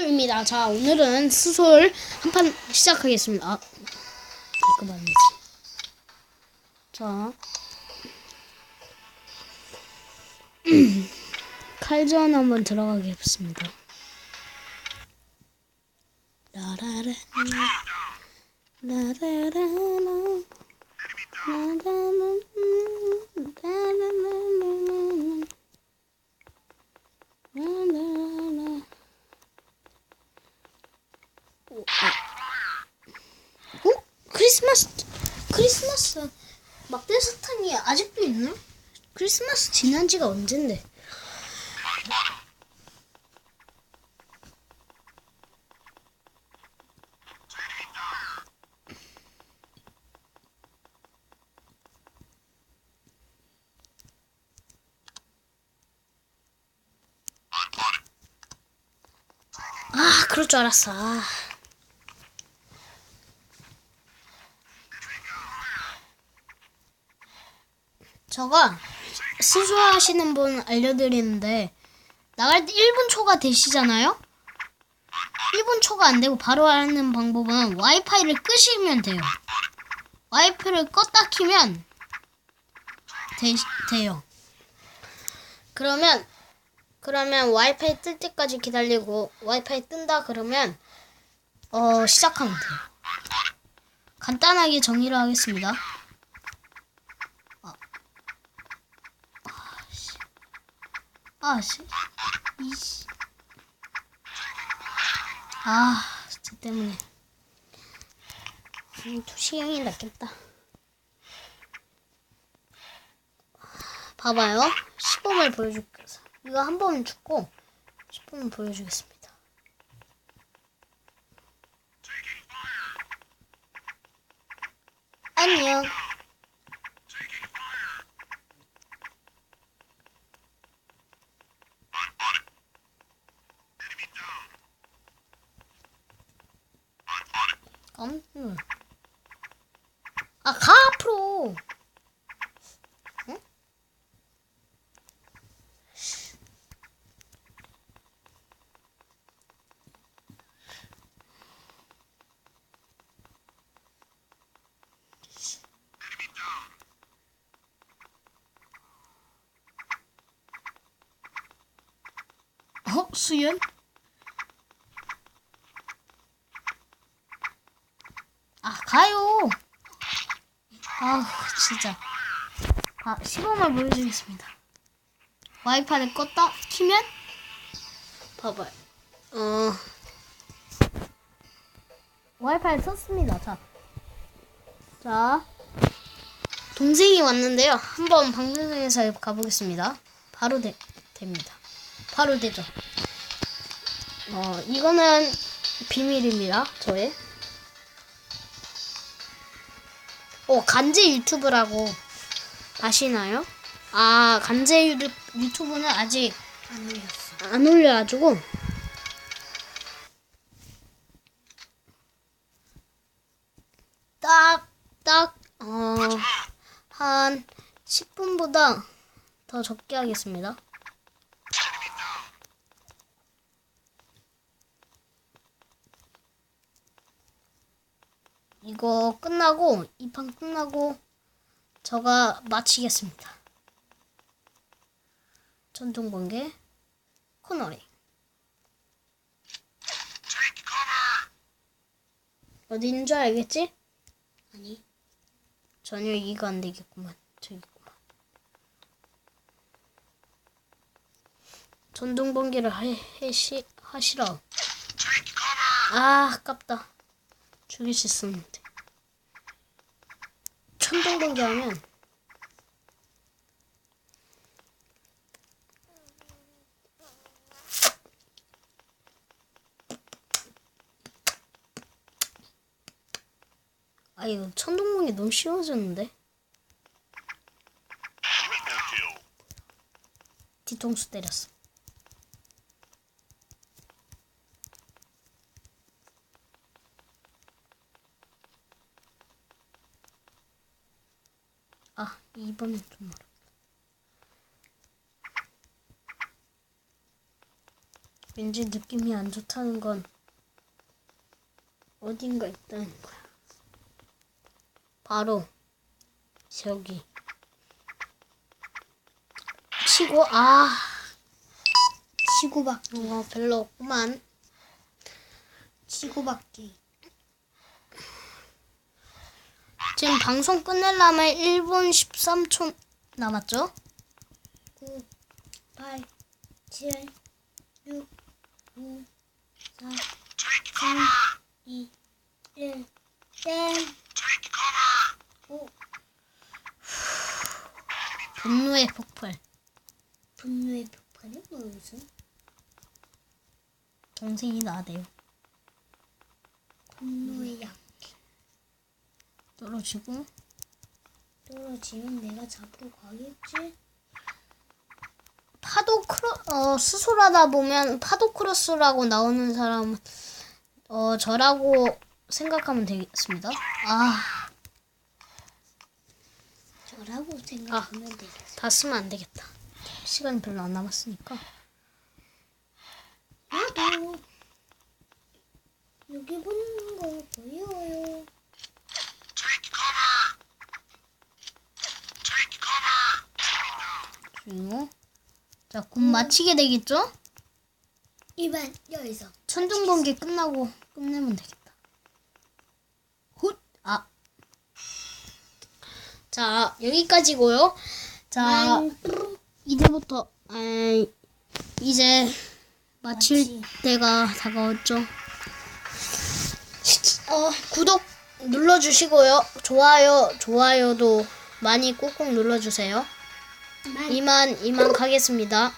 파도입니다. 자, 오늘은 수솔 한 판 시작하겠습니다. 아, 이거 맞는지. 자, 칼전 한번 들어가겠습니다. 라라라, 라라라라, 라라라라, 라라라라. 크리스마스 막대 사탕이 아직도 있나? 크리스마스 지난 지가 언젠데? 아, 그럴 줄 알았어. 아. 저가 수수하시는 분 알려드리는데 나갈 때 1분 초가 되시잖아요? 1분 초가 안 되고 바로 하는 방법은 와이파이를 끄시면 돼요. 와이파이를 껐다 키면 돼요. 그러면 와이파이 뜰 때까지 기다리고 와이파이 뜬다 그러면 시작하면 돼요. 간단하게 정리를 하겠습니다. 쟤 때문에 2시간이 낫겠다. 봐봐요. 시범을 보여줄게요. 이거 한 번은 죽고 시범을 보여주겠습니다. 안녕. 가 앞으로. 응? 수연? 가요. 진짜. 시범을 보여주겠습니다. 와이파이를 껐다 키면 봐봐요. 와이파이 썼습니다. 자, 동생이 왔는데요. 한번 방송에서 가보겠습니다. 바로 됩니다. 바로 되죠. 이거는 비밀입니다. 저의. 간재 유튜브라고 아시나요? 간재 유튜브는 아직 안 올려가지고 한 10분보다 더 적게 하겠습니다. 이거 끝나고 이 판 끝나고 저가 마치겠습니다. 전통 번개 코너링. 어디 있는 줄 알겠지? 아니, 전혀 이해가 안 되겠구만. 저기 있구만. 전동 번개를 하시라. 아깝다. 죽일 수 있었는데. 천둥 번개 하면 이거 천둥 번개 너무 쉬워졌는데. 뒤통수 때렸어. 이번엔 좀 어렵다. 왠지 느낌이 안 좋다는 건 어딘가 있다는 거야. 바로 저기 치고받기 별로 없구만. 치고받기. 지금 방송 끝내려면 1분 13초 남았죠? 9, 8, 7, 6, 5, 4, 3, 2, 1, 땡. 오, 분노의 폭발. 분노의 폭발이 무슨? 동생이 나대요. 분노의 약. 떨어지고 떨어지면 내가 잡으러 가겠지? 수술하다 보면 파도 크로스라고 나오는 사람은 저라고 생각하면 되겠습니다. 저라고 생각하면 되겠어. 다 쓰면 안 되겠다. 시간이 별로 안 남았으니까. 나도 여기 보는 거 보여요. 그리고 자, 곧 마치게 되겠죠? 이만 여기서. 천둥번개 끝나고 끝내면 되겠다. 자, 여기까지고요. 자, 이제부터 이제 마칠 때가 다가왔죠. 구독 눌러주시고요. 좋아요도 많이 꾹꾹 눌러주세요. 이만 가겠습니다.